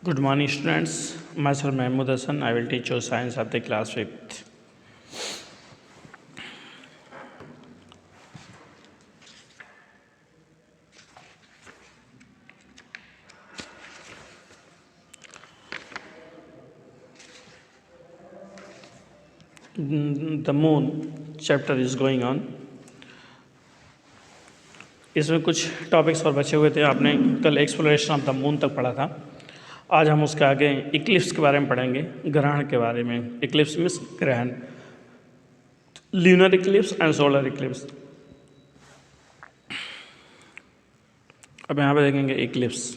Good morning, students. Myself Mahmood Hassan. I will teach you science of the class 5th. The moon chapter is going on. इसमें कुछ topics और बचे हुए थे. आपने कल एक्सप्लोरेशन ऑफ द मून तक पढ़ा था. आज हम उसके आगे इक्लिप्स के बारे में पढ़ेंगे, ग्रहण के बारे में. इक्लिप्स मीन्स ग्रहण, lunar Eclipse and solar eclipse. अब यहाँ पे देखेंगे इक्लिप्स.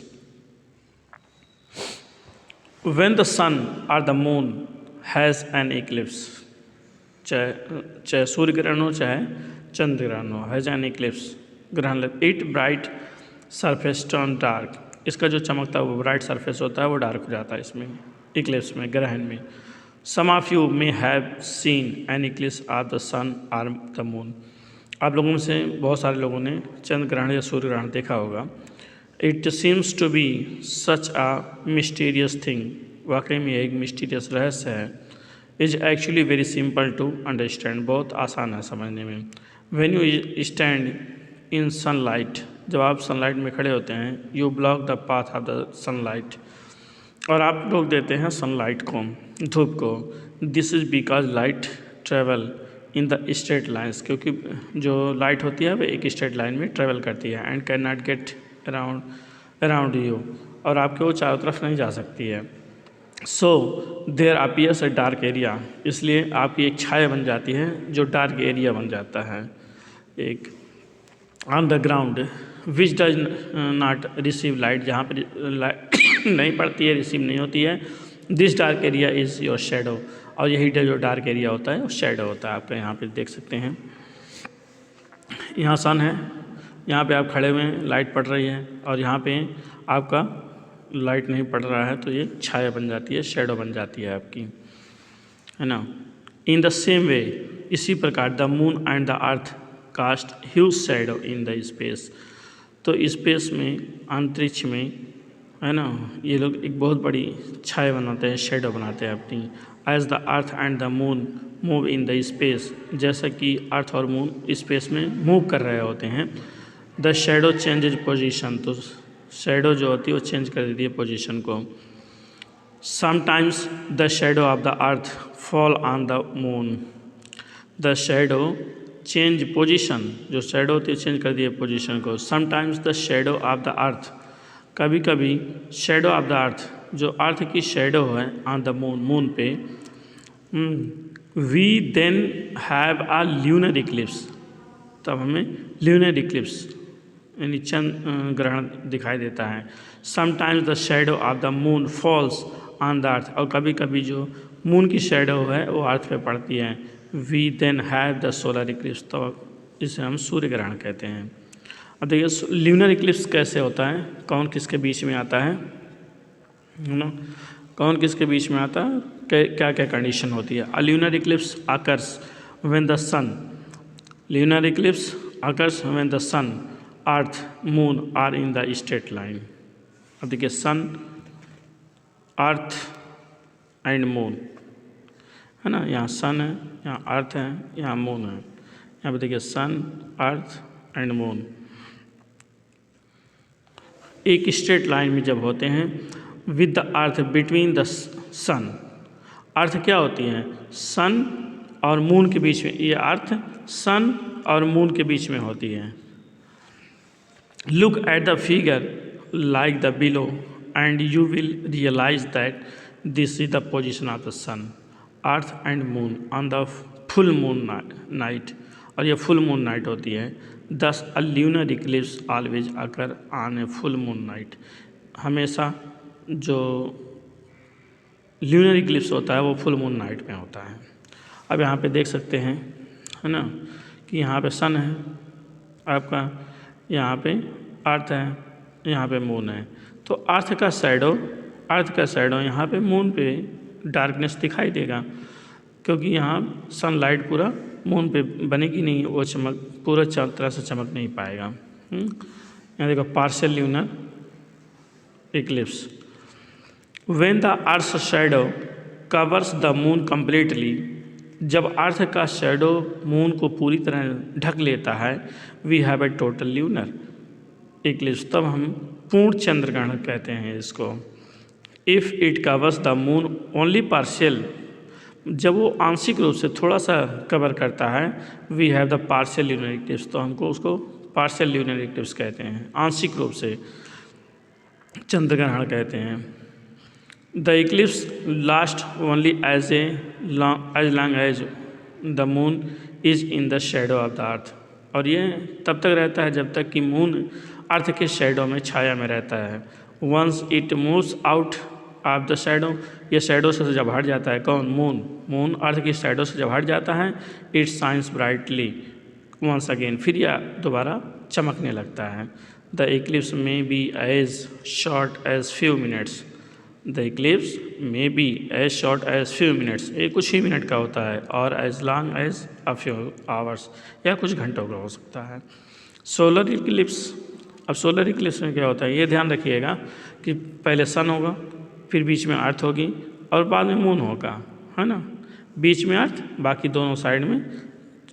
व्हेन द सन और the moon has an Eclipse, चाहे सूर्य ग्रहण हो चाहे चंद्र ग्रहण हो, हैज़ एन इक्लिप्स ग्रहण, it bright surface turn dark. इसका जो चमकता है वो ब्राइट सरफेस होता है वो डार्क हो जाता है इसमें, इक्लिप्स में, ग्रहण में. Some of you may have seen an eclipse of the sun और द मून. आप लोगों में से बहुत सारे लोगों ने चंद्र ग्रहण या सूर्य ग्रहण देखा होगा. It seems to be such a mysterious thing. वाकई में एक मिस्टीरियस रहस्य है. Is actually very simple to understand. बहुत आसान है समझने में. When you stand in sunlight, जब आप सनलाइट में खड़े होते हैं, you block the path of the sunlight, और आप रोक देते हैं सनलाइट को, धूप को. This is because light travel in the straight lines, क्योंकि जो लाइट होती है वो एक स्ट्रेट लाइन में ट्रेवल करती है. And can not get around you, और आपके वो चारों तरफ नहीं जा सकती है. So there appears a dark area, इसलिए आपकी एक छाया बन जाती है जो डार्क एरिया बन जाता है एक on the ground which does not receive light, जहाँ पर लाइट नहीं पड़ती है, रिसीव नहीं होती है. This dark area is your shadow, और यही जो डार्क एरिया होता है वो शेडो होता है. आप यहाँ पे देख सकते हैं, यहाँ सन है, यहाँ पे आप खड़े हुए हैं, लाइट पड़ रही है, और यहाँ पे आपका लाइट नहीं पड़ रहा है तो ये छाया बन जाती है, शेडो बन जाती है आपकी, है ना. इन द सेम वे, इसी प्रकार the moon and the earth cast huge shadow in the space. तो स्पेस में, अंतरिक्ष में, है ना, ये लोग एक बहुत बड़ी छाया बनाते हैं, शेडो बनाते हैं अपनी. As the earth and the moon move in the space, जैसा कि अर्थ और मून स्पेस में मूव कर रहे होते हैं. द शेडो चेंजेज पोजिशन, तो शेडो जो होती है वो चेंज कर देती है पोजिशन को. Sometimes the shadow of the earth fall on the moon. The shadow change position, जो शेडो होती है चेंज कर दिए पोजीशन को. Sometimes the shadow of the अर्थ, कभी कभी शेडो ऑफ द अर्थ, जो अर्थ की शेडो है ऑन द मून, मून पे. We then have a lunar eclipse, तब हमें ल्यूनर इक्लिप्स यानी चंद्र ग्रहण दिखाई देता है. Sometimes the shadow of the moon falls on the earth, और कभी कभी जो मून की शेडो है वो अर्थ पे पड़ती है. We then have the solar eclipse, तो इसे हम सूर्य ग्रहण कहते हैं. अब देखिए ल्यूनर इक्लिप्स कैसे होता है, कौन किसके बीच में आता है ना, कौन किसके बीच में आता है, क्या क्या कंडीशन होती है. A lunar eclipse occurs when the sun, lunar eclipse occurs when the sun, earth, moon are in the straight line. अब देखिए सन, अर्थ एंड मून, है ना, यहाँ सन है, यहाँ अर्थ है, यहाँ मून है. यहाँ पे देखिए सन, अर्थ एंड मून एक स्ट्रेट लाइन में जब होते हैं, with the earth between the sun. Earth क्या होती है, सन और मून के बीच में, ये अर्थ सन और मून के बीच में होती है. Look at the figure like the below and you will realise that this is the position of the sun, earth and moon on the full moon night, और ये फुल मून नाइट होती है. Thus a lunar eclipse always occur on a full moon night, हमेशा जो lunar Eclipse होता है वो full moon night में होता है. अब यहाँ पे देख सकते हैं, है ना, कि यहाँ पे सन है आपका, यहाँ पे अर्थ है, यहाँ पे मून है. तो अर्थ का शैडो यहाँ पे मून पे डार्कनेस दिखाई देगा, क्योंकि यहाँ सनलाइट पूरा मून पे बनेगी नहीं, वो चमक पूरा तरह से चमक नहीं पाएगा. यहाँ देखो partial lunar Eclipse. When the earth shadow covers the moon completely, जब अर्थ का शैडो मून को पूरी तरह ढक लेता है, we have a total lunar eclipse, तब हम पूर्ण चंद्रग्रहण कहते हैं इसको। If it covers the moon only partial, जब वो आंशिक रूप से थोड़ा सा कवर करता है, we have the partial lunar eclipse, तो हमको उसको पार्शियल ल्यूनर इक्लिप्स कहते हैं, आंशिक रूप से चंद्रग्रहण कहते हैं। The eclipse last only as long as the moon is in the shadow of the earth, और ये तब तक रहता है जब तक कि मून अर्थ के शेडो में, छाया में रहता है। Once it moves out of the shadow, ये शेडो से जब हट जाता है, कौन? मून अर्थ की शेडो से जब हट जाता है, it shines brightly once again, फिर यह दोबारा चमकने लगता है। The eclipse may be as short as few minutes, the eclipse may be as short as few minutes, ये कुछ ही मिनट का होता है, और as long as a few hours, या कुछ घंटों का हो सकता है। सोलर इक्लिप्स, अब सोलर इक्लिप्स में क्या होता है, ये ध्यान रखिएगा कि पहले सन होगा, फिर बीच में अर्थ होगी, और बाद में मून होगा, है ना। बीच में अर्थ, बाकी दोनों साइड में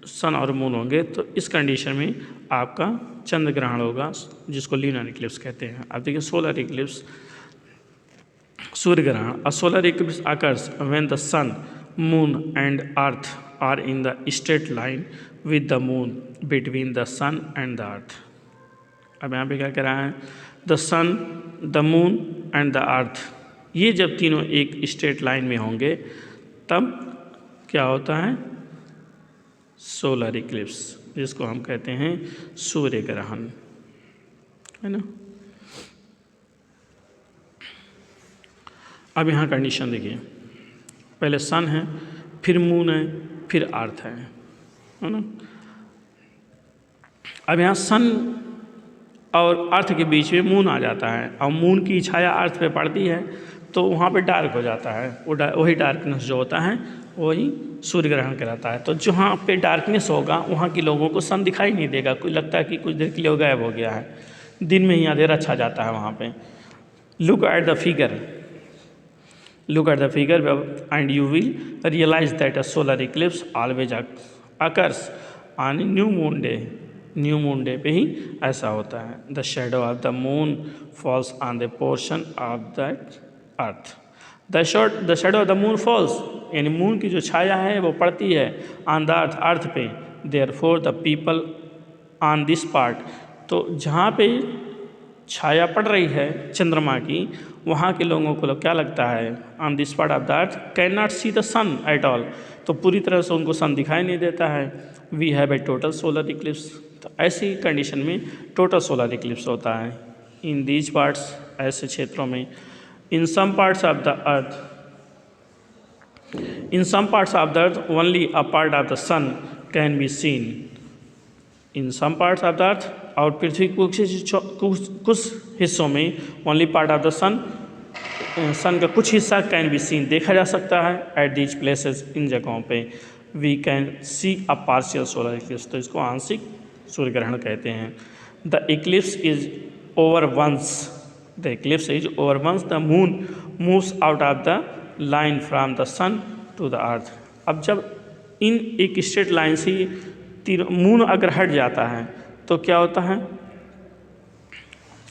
सन और मून होंगे, तो इस कंडीशन में आपका चंद्र ग्रहण होगा, जिसको ल्यूनर इक्लिप्स कहते हैं। अब देखिए सोलर इक्लिप्स, सूर्य ग्रहण। A solar eclipse occurs when the sun, moon and earth are in the straight line with the moon between the sun and the earth. अब यहाँ पे क्या कह रहा है, the sun, the moon and the earth, ये जब तीनों एक स्ट्रेट लाइन में होंगे, तब क्या होता है, सोलर इक्लिप्स, जिसको हम कहते हैं सूर्य ग्रहण, है ना। अब यहाँ कंडीशन देखिए, पहले सन है, फिर मून है, फिर अर्थ है ना। अब यहाँ सन और अर्थ के बीच में मून आ जाता है, और मून की छाया अर्थ पे पड़ती है, तो वहाँ पे डार्क हो जाता है, वही डार्कनेस जो होता है वही सूर्य ग्रहण कहलाता है। तो जहाँ पे डार्कनेस होगा वहाँ के लोगों को सन दिखाई नहीं देगा, कोई लगता है कि कुछ देर के लिए गायब हो गया है, दिन में ही अंधेरा छा जाता है वहाँ पे। Look at the figure, look at the figure and you will realize that a solar eclipse always occurs on new moon day, new moon day पे ही ऐसा होता है। The shadow of the moon falls on the portion of that earth, the shadow of the moon falls, यानी moon की जो छाया है वो पड़ती है ऑन द अर्थ, अर्थ पे। Therefore the people on this part, तो जहाँ पे छाया पड़ रही है चंद्रमा की, वहाँ के लोगों को क्या लगता है, on this part of the earth can not see the sun at all, तो पूरी तरह से उनको सन दिखाई नहीं देता है। We have a total solar eclipse, तो ऐसी कंडीशन में टोटल सोलर इक्लिप्स होता है। इन दीज पार्ट्स, ऐसे क्षेत्रों में, in some parts of the earth, in some parts of the earth only a part of the sun can be seen, in some parts of the earth, और पृथ्वी कुछ हिस्सों में only part of the sun, sun का कुछ हिस्सा can be scene, देखा जा सकता है। एट दीज प्लेसेस, इन जगहों पे, we can see a partial solar eclipse, तो इसको आंशिक सूर्य ग्रहण कहते हैं। The eclipse is over once, the eclipse is over once the moon moves out of the line from the sun to the earth. अब जब इन एक स्ट्रेट लाइन से मून अगर हट जाता है तो क्या होता है,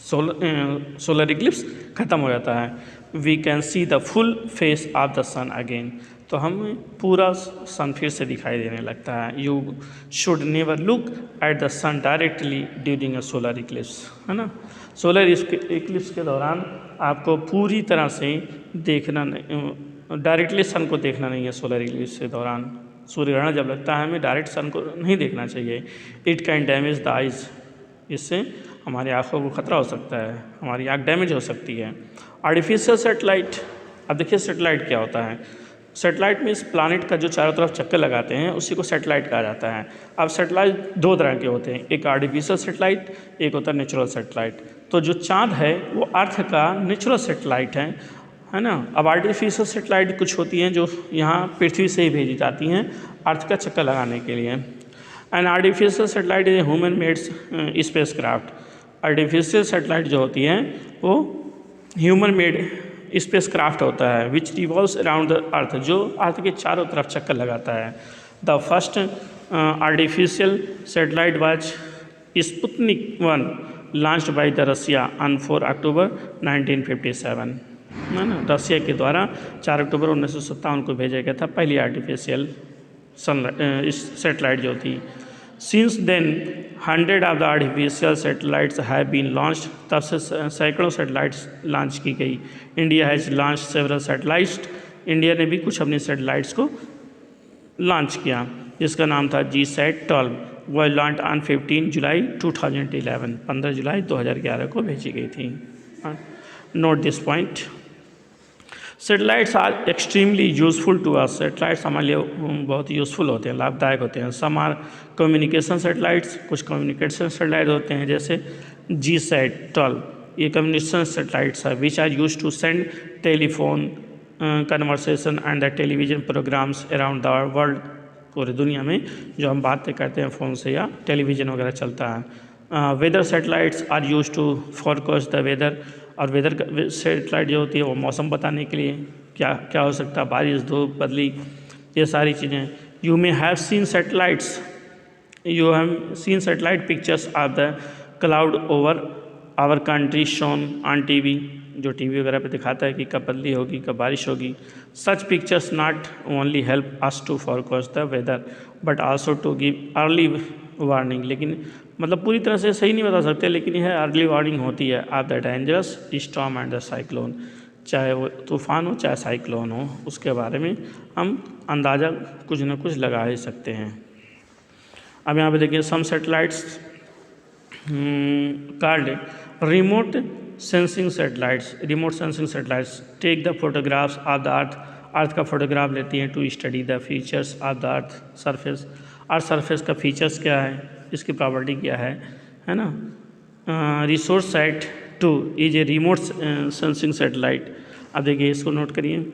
सोलर इक्लिप्स ख़त्म हो जाता है। We can see the full face of the sun again, तो हमें पूरा सन फिर से दिखाई देने लगता है। You should never look at the sun directly during a solar eclipse, है ना। सोलर इक्लिप्स के दौरान आपको पूरी तरह से देखना नहीं, डायरेक्टली सन को देखना नहीं है। सोलर इक्लिप्स के दौरान सूर्य ग्रहण जब लगता है, हमें डायरेक्ट सन को नहीं देखना चाहिए। It can damage the eyes, इससे हमारी आँखों को खतरा हो सकता है, हमारी आँख डैमेज हो सकती है। आर्टिफिशियल सेटेलाइट, अब देखिए सेटेलाइट क्या होता है। सेटेलाइट में इस प्लानिट का जो चारों तरफ चक्कर लगाते हैं उसी को सेटेलाइट कहा जाता है। अब सेटेलाइट दो तरह के होते हैं, एक आर्टिफिशियल सेटेलाइट, एक होता है नेचुरल सेटेलाइट। तो जो चाँद है वो अर्थ का नेचुरल सेटेलाइट है ना। अब आर्टिफिशियल सेटेलाइट कुछ होती हैं जो यहाँ पृथ्वी से ही भेजी जाती हैं अर्थ का चक्कर लगाने के लिए। And artificial satellite is human made space craft, artificial satellite जो होती हैं वो ह्यूमन मेड स्पेस क्राफ्ट होता है which revolves around the earth, जो अर्थ के चारों तरफ चक्कर लगाता है। The first artificial satellite was Sputnik 1 launched by the Russia on 4 October 1957, है ना। रसिया के द्वारा 4 अक्टूबर 1957 को भेजा गया था पहली आर्टिफिशियल सैटेलाइट जो थी। Since then 100 of the artificial satellites have been launched, तब से सैकड़ों सैटेलाइट्स लॉन्च की गई। India has launch several satellites, India ने भी कुछ अपनी सैटेलाइट्स को लॉन्च किया, जिसका नाम था GSAT-12, वह लॉन्च ऑन 15 जुलाई 2011, 15 जुलाई 2011 को भेजी गई थी। Note this point, satellites are extremely useful to us, satellites हमारे लिए बहुत यूज़फुल होते हैं, लाभदायक होते हैं। सम आर कम्युनिकेशन सैटेलाइट्स, कुछ कम्युनिकेशन सैटेलाइट होते हैं जैसे GSAT-12, ये कम्युनिकेशन सैटेलाइट्स है which are use to send telephone conversation and the television programs around the world, पूरी दुनिया में जो हम बातें करते हैं फ़ोन से या टेलीविज़न वगैरह चलता है। Weather satellites are use to forecast the weather, और वेदर सैटेलाइट जो होती है वो मौसम बताने के लिए क्या क्या हो सकता है, बारिश, धूप, बदली, ये सारी चीज़ें। You may have seen satellites, you have seen satellite pictures of the cloud over our country shown on TV, जो TV वगैरह पे दिखाता है कि कब बदली होगी, कब बारिश होगी। Such pictures not only help us to forecast the weather but also to give early warning, लेकिन मतलब पूरी तरह से सही नहीं बता सकते, लेकिन यह अर्ली वार्निंग होती है of the dangerous storm and the cyclone, चाहे वो तूफ़ान हो चाहे साइक्लोन हो, उसके बारे में हम अंदाज़ा कुछ न कुछ लगा ही सकते हैं। अब यहाँ पे देखिए some satellites called remote sensing satellites, remote sensing satellites take the photographs of the earth, earth का फोटोग्राफ लेती हैं to study the features of the earth surface, earth surface का फीचर्स क्या है, इसकी प्रॉपर्टी क्या है ना। Resource site 2 is a remote sensing satellite, अब देखिए इसको नोट करिए,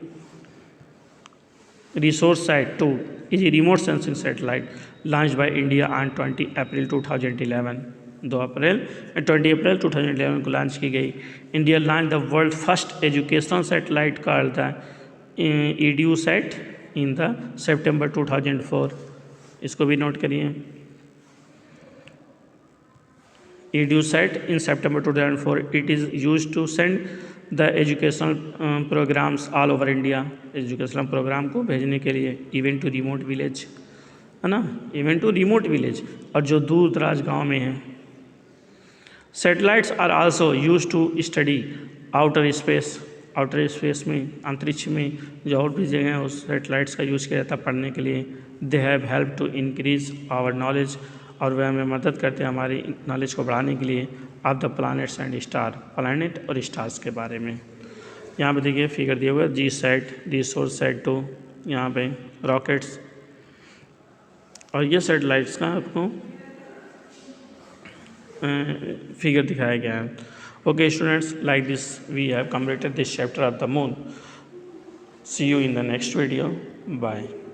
resource site 2 is a remote sensing satellite launch by India on 20 अप्रैल 2011, 20 अप्रैल 2011 को लॉन्च की गई। India launch the world first educational satellite called the EduSat in the September 2004, इसको भी नोट करिए, EduSat in September 2004, it is used to send the educational programs all over India, educational program को भेजने के लिए, even to remote village, है ना, even to remote village, और जो दूर दराज गाँव में हैं। Satellites are also use to study outer space, outer space में, अंतरिक्ष में जो और भी जगह हैं उस सैटेलाइट्स का यूज़ किया जाता है पढ़ने के लिए। They have help to increase our knowledge, और वह हमें मदद करते हैं हमारी नॉलेज को बढ़ाने के लिए of the planets and star, planet और स्टार्स के बारे में। यहाँ पे देखिए फिगर दिया हुआ है GSAT, RISOT-2, यहाँ पे रॉकेट्स, और ये सैटेलाइट्स का आपको फिगर दिखाया गया है। Okay students, like this we have completed this chapter of the moon. See you in the next video. Bye.